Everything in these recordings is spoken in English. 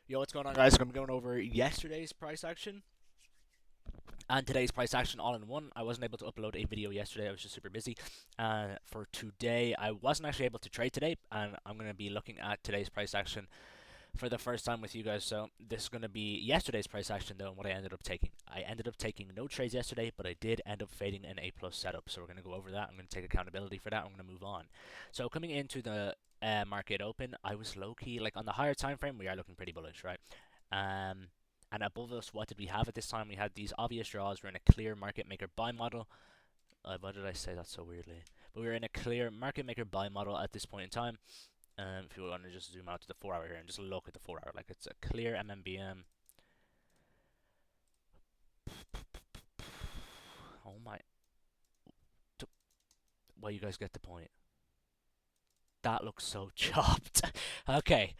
Yo, what's going on, guys? I'm going over yesterday's price action and today's price action all in one. I wasn't able to upload a video yesterday. I was just super busy. For today, I wasn't actually able to trade today, and I'm going to be looking at today's price action for the first time with you guys. So this is going to be yesterday's price action, though, and what I ended up taking. I ended up taking no trades yesterday, but I did end up fading an A plus setup. So we're going to go over that. I'm going to take accountability for that. I'm going to move on. So coming into the market open, I was low key like on the higher time frame. We are looking pretty bullish, right? Um, and above us, what did we have at this time? We had these obvious draws. We're in a clear market maker buy model. Why did I say that so weirdly? But we're in a clear market maker buy model at this point in time. If you want to just zoom out to the 4 hour here and just look at the 4 hour, like it's a clear MMBM. Oh my. Well, you guys get the point. That looks so chopped. Okay.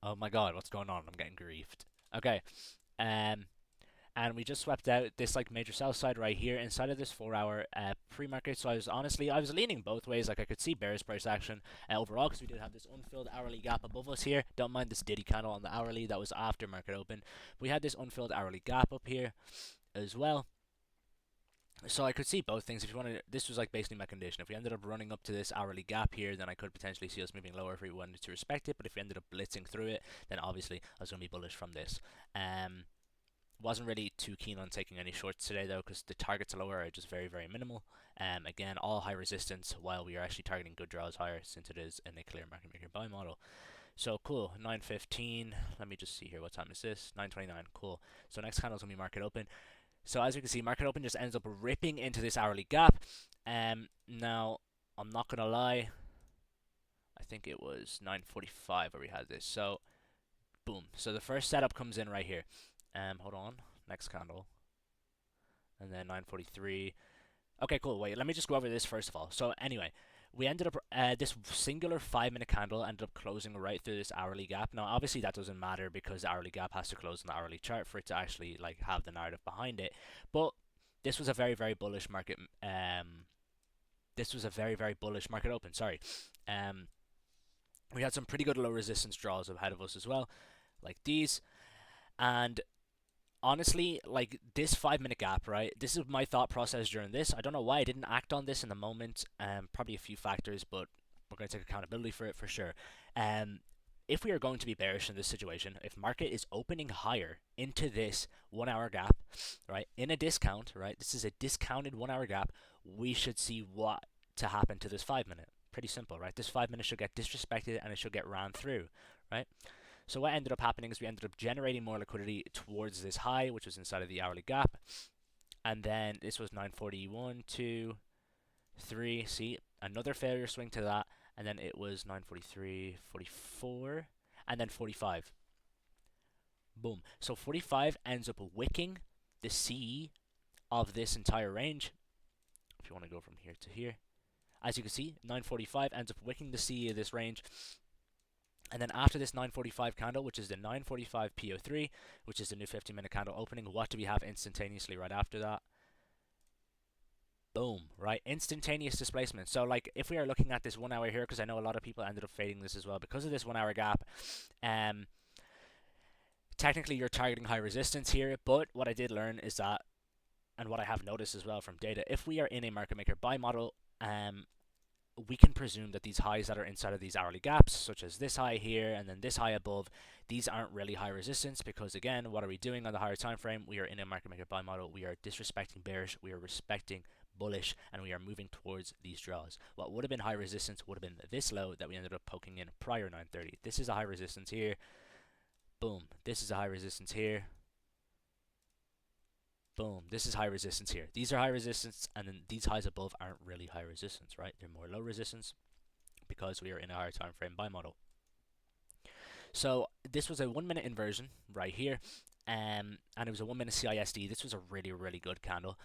Oh my god, what's going on? I'm getting griefed. Okay. Um, and we just swept out this like major sell side right here inside of this 4 hour pre-market. So I was leaning both ways. Like I could see bearish price action overall because we did have this unfilled hourly gap above us here. Don't mind this diddy candle on the hourly, that was after market open. We had this unfilled hourly gap up here as well. So I could see both things. If you wanted, this was like basically my condition. If we ended up running up to this hourly gap here, then I could potentially see us moving lower if we wanted to respect it. But if we ended up blitzing through it, then obviously I was going to be bullish from this. Wasn't really too keen on taking any shorts today though, because the targets lower are just very, very minimal. Again, all high resistance, while we are actually targeting good draws higher, since it is in a clear market maker buy model. So cool, 9:15. Let me just see here. What time is this? 9:29. Cool. So next candle is gonna be market open. So as you can see, market open just ends up ripping into this hourly gap. Now I'm not gonna lie. I think it was 9:45 where we had this. So boom. So the first setup comes in right here. Hold on. Next candle. And then 9:43. Okay, cool. Wait, let me just go over this first of all. So anyway, we ended up this singular 5 minute candle ended up closing right through this hourly gap. Now, obviously, that doesn't matter because the hourly gap has to close on the hourly chart for it to actually like have the narrative behind it. But this was a very, very bullish market. This was a very, very bullish market open. Sorry. We had some pretty good low resistance draws ahead of us as well, like these. And honestly, like this 5 minute gap, right? This is my thought process during this. I don't know why I didn't act on this in the moment. Probably a few factors, but we're going to take accountability for it for sure. If we are going to be bearish in this situation, if market is opening higher into this 1 hour gap, right, in a discount, right, this is a discounted 1 hour gap, we should see what to happen to this 5 minute. Pretty simple, right? This 5 minute should get disrespected and it should get ran through, right? So what ended up happening is we ended up generating more liquidity towards this high, which was inside of the hourly gap. And then this was 941, 2, 3. See, another failure swing to that. And then it was 943, 44, and then 45. Boom. So 45 ends up wicking the C of this entire range. If you want to go from here to here. As you can see, 945 ends up wicking the C of this range. And then after this 945 candle, which is the 945 PO3, which is the new 15-minute candle opening, what do we have instantaneously right after that? Boom, right? Instantaneous displacement. So, like, if we are looking at this 1 hour here, because I know a lot of people ended up fading this as well because of this 1 hour gap, technically you're targeting high resistance here, but what I did learn is that, and what I have noticed as well from data, if we are in a market maker buy model, we can presume that these highs that are inside of these hourly gaps, such as this high here and then this high above, these aren't really high resistance because, again, what are we doing on the higher time frame? We are in a market maker buy model. We are disrespecting bearish. We are respecting bullish, and we are moving towards these draws. What would have been high resistance would have been this low that we ended up poking in prior 930. This is a high resistance here. Boom. This is a high resistance here. Boom, this is high resistance here. These are high resistance, and then these highs above aren't really high resistance, right? They're more low resistance because we are in a higher time frame buy model. So this was a 1 minute inversion right here, and it was a 1 minute CISD. This was a really, really good candle.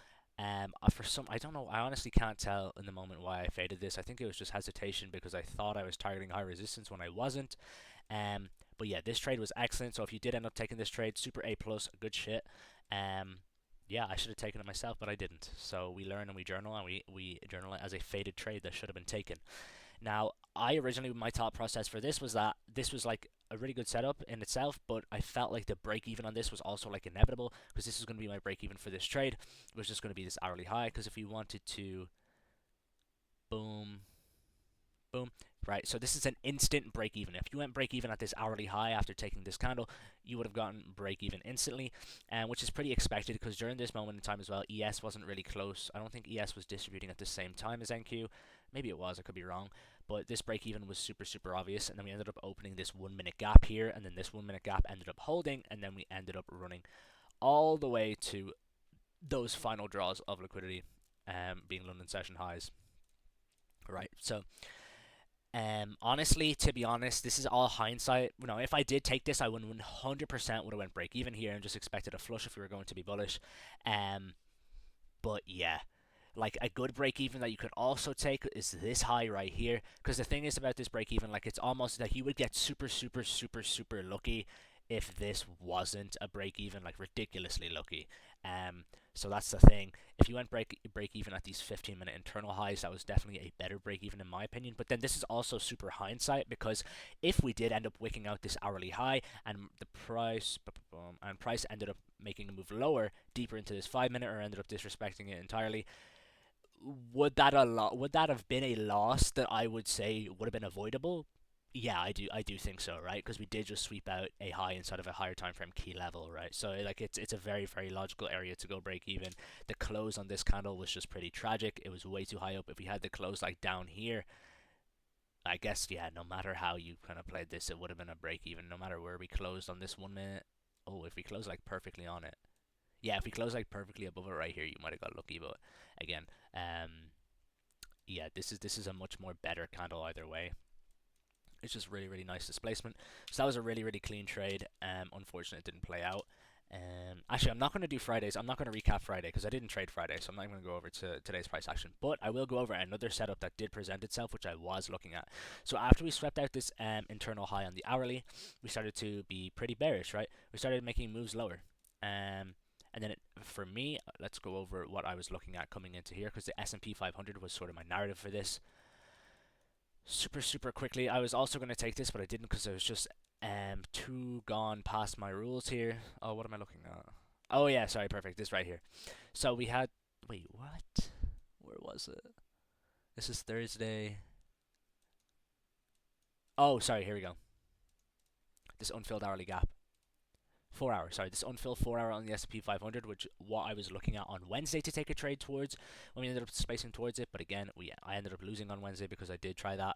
For some, I don't know, I honestly can't tell in the moment why I faded this. I think it was just hesitation because I thought I was targeting high resistance when I wasn't. But yeah, this trade was excellent. So if you did end up taking this trade, super A plus, good shit. Yeah, I should have taken it myself, but I didn't. So we learn and we journal, and we journal it as a faded trade that should have been taken. Now, I originally, my thought process for this was that this was like a really good setup in itself, but I felt like the break even on this was also like inevitable because this is going to be my break even for this trade. It was just going to be this hourly high because if you wanted to, boom, boom, right? So this is an instant break even. If you went break even at this hourly high after taking this candle, you would have gotten break even instantly, and which is pretty expected because during this moment in time as well, ES wasn't really close. I don't think ES was distributing at the same time as NQ. Maybe it was. I could be wrong. But this break even was super super obvious, and then we ended up opening this 1 minute gap here, and then this 1 minute gap ended up holding, and then we ended up running all the way to those final draws of liquidity, being London session highs. Right. So honestly, to be honest, this is all hindsight. You know, if I did take this, I would 100% would have went break even here and just expected a flush if we were going to be bullish. Um, but yeah, like a good break even that you could also take is this high right here. Because the thing is about this break even, like it's almost like you would get super super super super lucky if this wasn't a break even, like ridiculously lucky. Um, so that's the thing. If you went break even at these 15-minute internal highs, that was definitely a better break even in my opinion. But then this is also super hindsight because if we did end up wicking out this hourly high and the price ended up making a move lower, deeper into this 5 minute, or ended up disrespecting it entirely, would that have been a loss that I would say would have been avoidable? Yeah, I do think so, right? Because we did just sweep out a high inside of a higher time frame key level, right? So like it's a very very logical area to go break even. The close on this candle was just pretty tragic. It was way too high up. If we had the close like down here, I guess yeah, no matter how you kind of played this, it would have been a break even. No matter where we closed on this 1 minute. Oh, if we close like perfectly on it, yeah, if we close like perfectly above it right here, you might have got lucky. But again, yeah, this is a much more better candle either way. It's just really really nice displacement. So that was a really really clean trade. Unfortunately, it didn't play out. Actually, I'm not going to do Fridays. I'm not going to recap Friday because I didn't trade Friday, so I'm not going to go over to today's price action. But I will go over another setup that did present itself, which I was looking at. So after we swept out this internal high on the hourly, we started to be pretty bearish, right? We started making moves lower. And then for me, let's go over what I was looking at coming into here because the S&P 500 was sort of my narrative for this. Super super quickly, I was also going to take this, but I didn't because I was just too gone past my rules here. Oh, what am I looking at? Oh yeah, sorry, perfect. This right here. So we had. Wait, what? Where was it? This is Thursday. Oh, sorry. Here we go. This unfilled hourly gap. 4 hours. Sorry, this unfilled 4 hour on the S&P 500, which what I was looking at on Wednesday to take a trade towards when we ended up spacing towards it. But again, I ended up losing on Wednesday because I did try that.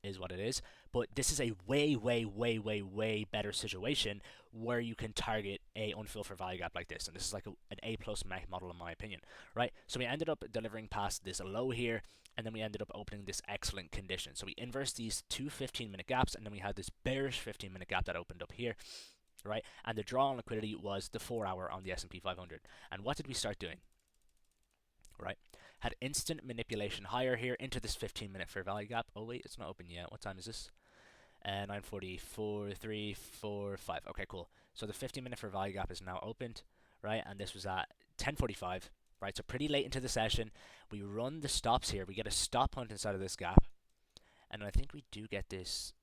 Is what it is. But this is a way, way, way, way, way better situation where you can target a unfilled for value gap like this, and this is like an A plus mech model in my opinion, right? So we ended up delivering past this low here, and then we ended up opening this excellent condition. So we inversed these two 15-minute gaps, and then we had this bearish 15-minute gap that opened up here, right? And the draw on liquidity was the 4 hour on the S&P 500. And what did we start doing? Right? Had instant manipulation higher here into this 15-minute fair value gap. Oh wait, it's not open yet. What time is this? 9:44, 3, 4, 5. Okay, cool. So the 15-minute fair value gap is now opened, right? And this was at 10:45, right? So pretty late into the session. We run the stops here. We get a stop hunt inside of this gap, and I think we do get this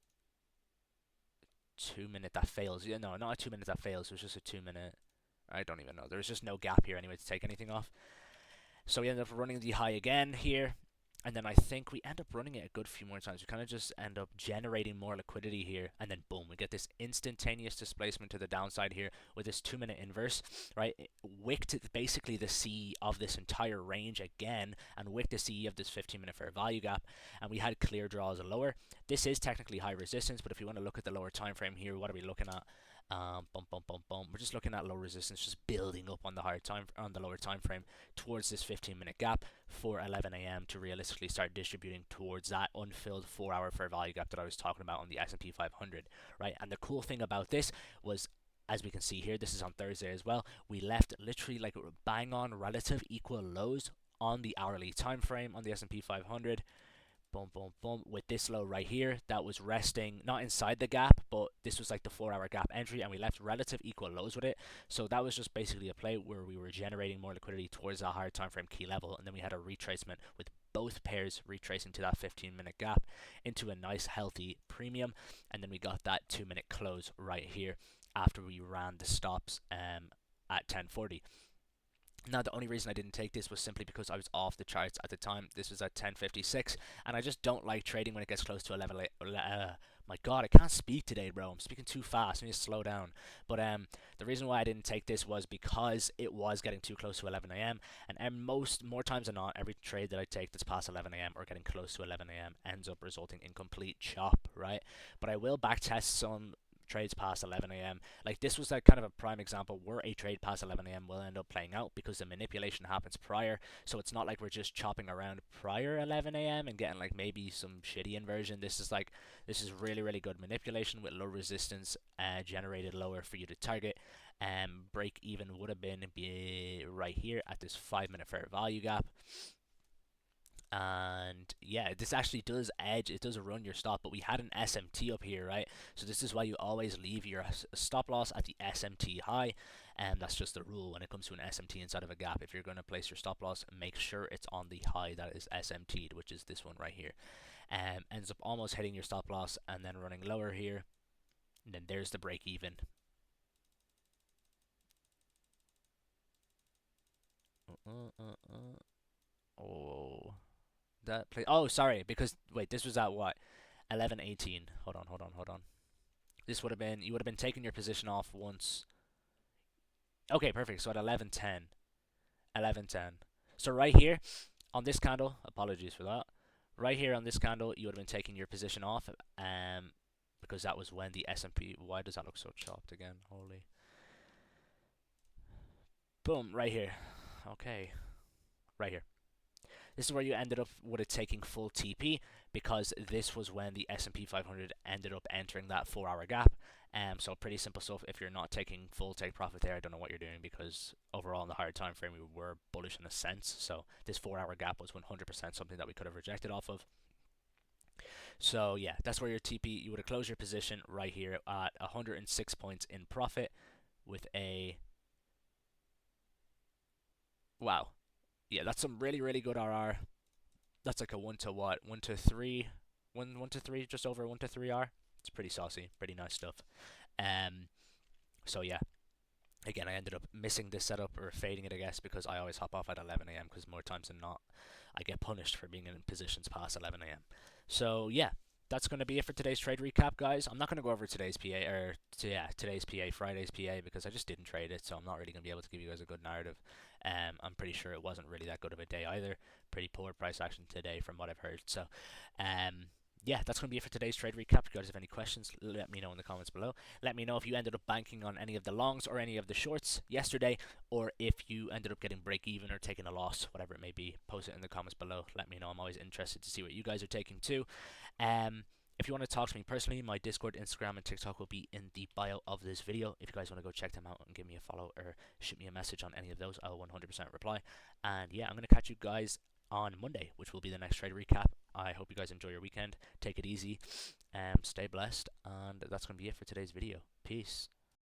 2 minute that fails. Yeah, no, not a 2 minute that fails. It was just a 2 minute. I don't even know. There was just no gap here anyway to take anything off. So we ended up running the high again here. And then I think we end up running it a good few more times. We kind of just end up generating more liquidity here. And then boom, we get this instantaneous displacement to the downside here with this 2 minute inverse, right? It wicked basically the C of this entire range again and wicked the C of this 15-minute fair value gap. And we had clear draws lower. This is technically high resistance, but if you want to look at the lower time frame here, what are we looking at? Bump, bump, bump, bump. We're just looking at low resistance, just building up on the lower time frame towards this 15-minute gap for 11 a.m. to realistically start distributing towards that unfilled 4 hour fair value gap that I was talking about on the S&P 500, right? And the cool thing about this was, as we can see here, this is on Thursday as well. We left literally like bang on relative equal lows on the hourly time frame on the S&P 500. Boom, boom, boom. With this low right here, that was resting not inside the gap, but this was like the 4 hour gap entry, and we left relative equal lows with it. So that was just basically a play where we were generating more liquidity towards that higher time frame key level, and then we had a retracement with both pairs retracing to that 15-minute gap into a nice healthy premium, and then we got that 2-minute close right here after we ran the stops at 10:40. Now, the only reason I didn't take this was simply because I was off the charts at the time. This was at 10:56, and I just don't like trading when it gets close to 11. My God, I can't speak today, bro. I'm speaking too fast. I need to slow down. But the reason why I didn't take this was because it was getting too close to 11 a.m. And more times than not, every trade that I take that's past 11 a.m. or getting close to 11 a.m. ends up resulting in complete chop, right? But I will backtest some trades past 11 a.m. Like this was like kind of a prime example where a trade past 11 a.m. will end up playing out because the manipulation happens prior. So it's not like we're just chopping around prior 11 a.m. and getting like maybe some shitty inversion. This is really, really good manipulation with low resistance generated lower for you to target. Break even would have been right here at this 5-minute fair value gap. And yeah, this actually does edge, it does run your stop, but we had an SMT up here, right? So this is why you always leave your stop loss at the SMT high, and that's just the rule when it comes to an SMT inside of a gap. If you're going to place your stop loss, make sure it's on the high that is SMT'd, which is this one right here. Ends up almost hitting your stop loss and then running lower here, and then there's the break even. Oh, that play. Oh, sorry. Because wait, this was at what? 11:18. Hold on. This would have been, you would have been taking your position off once. Okay, perfect. So at 11:10. 11:10. So right here on this candle, apologies for that. Right here on this candle, you would have been taking your position off, because that was when the S&P. Why does that look so chopped again? Holy. Boom, right here. Okay, right here. This is where you ended up with it taking full TP, because this was when the S&P 500 ended up entering that 4-hour gap. So pretty simple stuff. If you're not taking full take profit there, I don't know what you're doing, because overall in the higher time frame we were bullish in a sense. So this 4-hour gap was 100% something that we could have rejected off of. So yeah, that's where your TP, you would have closed your position right here at 106 points in profit with a, wow, yeah, that's some really, really good RR. That's like a 1 to what? 1 to 3? 1 to 3, just over 1 to 3 R. It's pretty saucy, pretty nice stuff. So yeah, again, I ended up missing this setup, or fading it, I guess, because I always hop off at 11 a.m. because more times than not, I get punished for being in positions past 11 a.m. So yeah, that's going to be it for today's trade recap, guys. I'm not going to go over today's PA, or today's PA, Friday's PA, because I just didn't trade it, so I'm not really going to be able to give you guys a good narrative. I'm pretty sure it wasn't really that good of a day either. Pretty poor price action today from what I've heard. So yeah, that's going to be it for today's trade recap. If you guys have any questions, let me know in the comments below. Let me know if you ended up banking on any of the longs or any of the shorts yesterday, or if you ended up getting break even or taking a loss, whatever it may be. Post it in the comments below. Let me know. I'm always interested to see what you guys are taking too. If you want to talk to me personally, my Discord, Instagram, and TikTok will be in the bio of this video. If you guys want to go check them out and give me a follow or shoot me a message on any of those, I'll 100% reply. And yeah, I'm going to catch you guys on Monday, which will be the next trade recap. I hope you guys enjoy your weekend. Take it easy, stay blessed, and that's going to be it for today's video. Peace.